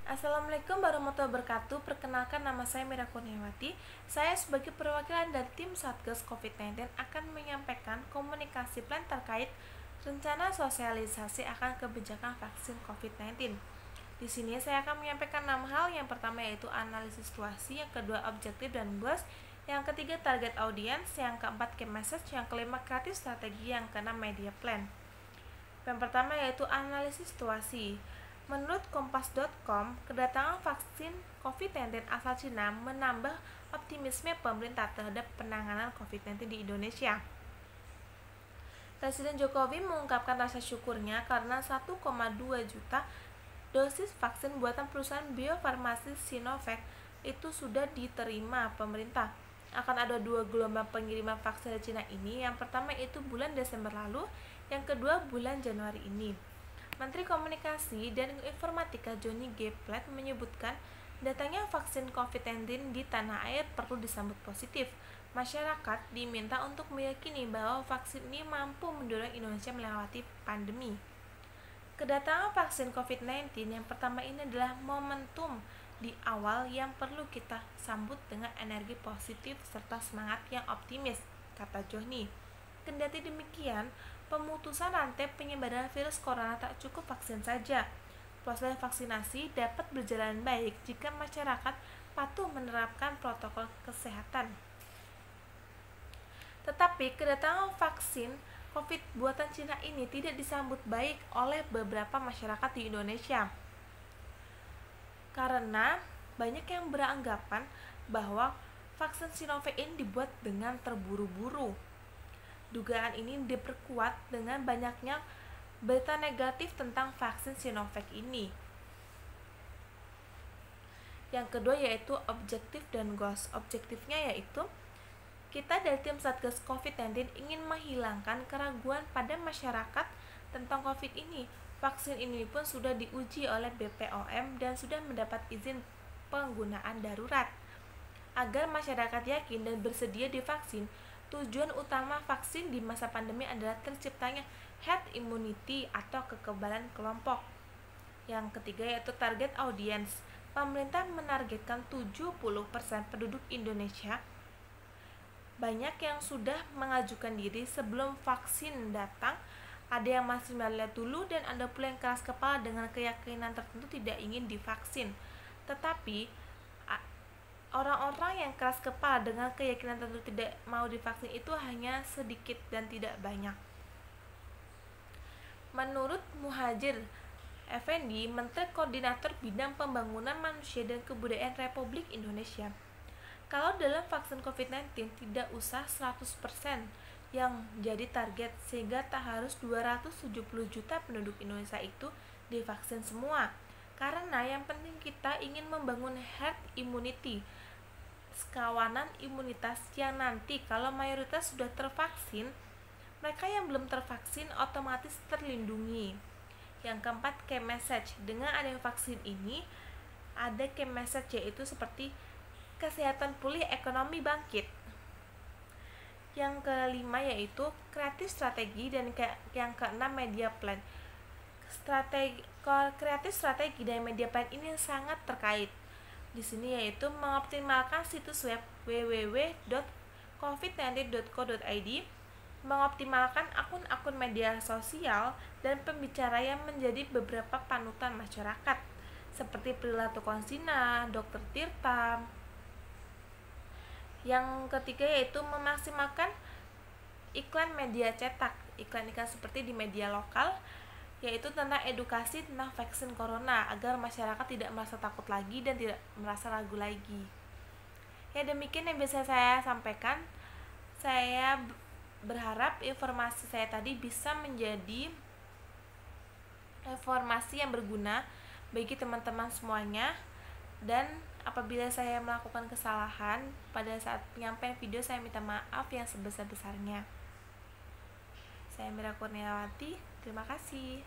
Assalamualaikum warahmatullahi wabarakatuh. Perkenalkan, nama saya Mira Kurniawati. Saya sebagai perwakilan dari tim Satgas COVID-19 akan menyampaikan komunikasi plan terkait rencana sosialisasi akan kebijakan vaksin COVID-19. Di sini saya akan menyampaikan 6 hal. Yang pertama yaitu analisis situasi, yang kedua objektif dan goals, yang ketiga target audience, yang keempat key message, yang kelima kreatif strategi, yang keenam media plan. Yang pertama yaitu analisis situasi. Menurut kompas.com, kedatangan vaksin COVID-19 asal Cina menambah optimisme pemerintah terhadap penanganan COVID-19 di Indonesia. Presiden Jokowi mengungkapkan rasa syukurnya karena 1,2 juta dosis vaksin buatan perusahaan biofarmasi Sinovac itu sudah diterima pemerintah. Akan ada 2 gelombang pengiriman vaksin dari Cina ini. Yang pertama itu bulan Desember lalu, yang kedua bulan Januari ini. Menteri Komunikasi dan Informatika Johnny G. Plate menyebutkan datangnya vaksin COVID-19 di tanah air perlu disambut positif. Masyarakat diminta untuk meyakini bahwa vaksin ini mampu mendorong Indonesia melewati pandemi. Kedatangan vaksin COVID-19 yang pertama ini adalah momentum di awal yang perlu kita sambut dengan energi positif serta semangat yang optimis, kata Johnny. Kendati demikian, pemutusan rantai penyebaran virus corona tak cukup vaksin saja. Proses vaksinasi dapat berjalan baik jika masyarakat patuh menerapkan protokol kesehatan. Tetapi kedatangan vaksin COVID buatan Cina ini tidak disambut baik oleh beberapa masyarakat di Indonesia. Karena banyak yang beranggapan bahwa vaksin Sinovac ini dibuat dengan terburu-buru. Dugaan ini diperkuat dengan banyaknya berita negatif tentang vaksin Sinovac ini. Yang kedua yaitu objektif dan goals. Objektifnya yaitu kita dari tim Satgas COVID-19 ingin menghilangkan keraguan pada masyarakat tentang COVID ini. Vaksin ini pun sudah diuji oleh BPOM dan sudah mendapat izin penggunaan darurat. Agar masyarakat yakin dan bersedia divaksin, tujuan utama vaksin di masa pandemi adalah terciptanya herd immunity atau kekebalan kelompok. Yang ketiga yaitu target audience. Pemerintah menargetkan 70% penduduk Indonesia. Banyak yang sudah mengajukan diri sebelum vaksin datang. Ada yang masih melihat dulu dan ada pula yang keras kepala dengan keyakinan tertentu tidak ingin divaksin. Tetapi orang-orang yang keras kepala dengan keyakinan tentu tidak mau divaksin itu hanya sedikit dan tidak banyak. Menurut Muhadjir Effendi, Menteri Koordinator Bidang Pembangunan Manusia dan Kebudayaan Republik Indonesia, kalau dalam vaksin COVID-19 tidak usah 100% yang jadi target, sehingga tak harus 270 juta penduduk Indonesia itu divaksin semua. Karena yang penting kita ingin membangun herd immunity, sekawanan imunitas yang nanti kalau mayoritas sudah tervaksin, mereka yang belum tervaksin otomatis terlindungi. Yang keempat, key message. Dengan adanya vaksin ini, ada key message yaitu seperti kesehatan pulih, ekonomi bangkit. Yang kelima yaitu kreatif strategi dan yang keenam media plan. Kreatif strategi dan media plan ini sangat terkait. Di sini yaitu mengoptimalkan situs web www.covid19.co.id, mengoptimalkan akun-akun media sosial dan pembicara yang menjadi beberapa panutan masyarakat seperti Prilly Konsina, Dr. Tirta. Yang ketiga yaitu memaksimalkan iklan media cetak, iklan-iklan seperti di media lokal, yaitu tentang edukasi tentang vaksin corona agar masyarakat tidak merasa takut lagi dan tidak merasa ragu lagi. Ya, demikian yang bisa saya sampaikan. Saya berharap informasi saya tadi bisa menjadi informasi yang berguna bagi teman-teman semuanya, dan apabila saya melakukan kesalahan pada saat penyampaian video, saya minta maaf yang sebesar-besarnya. Saya Mira Kurniawati, terima kasih.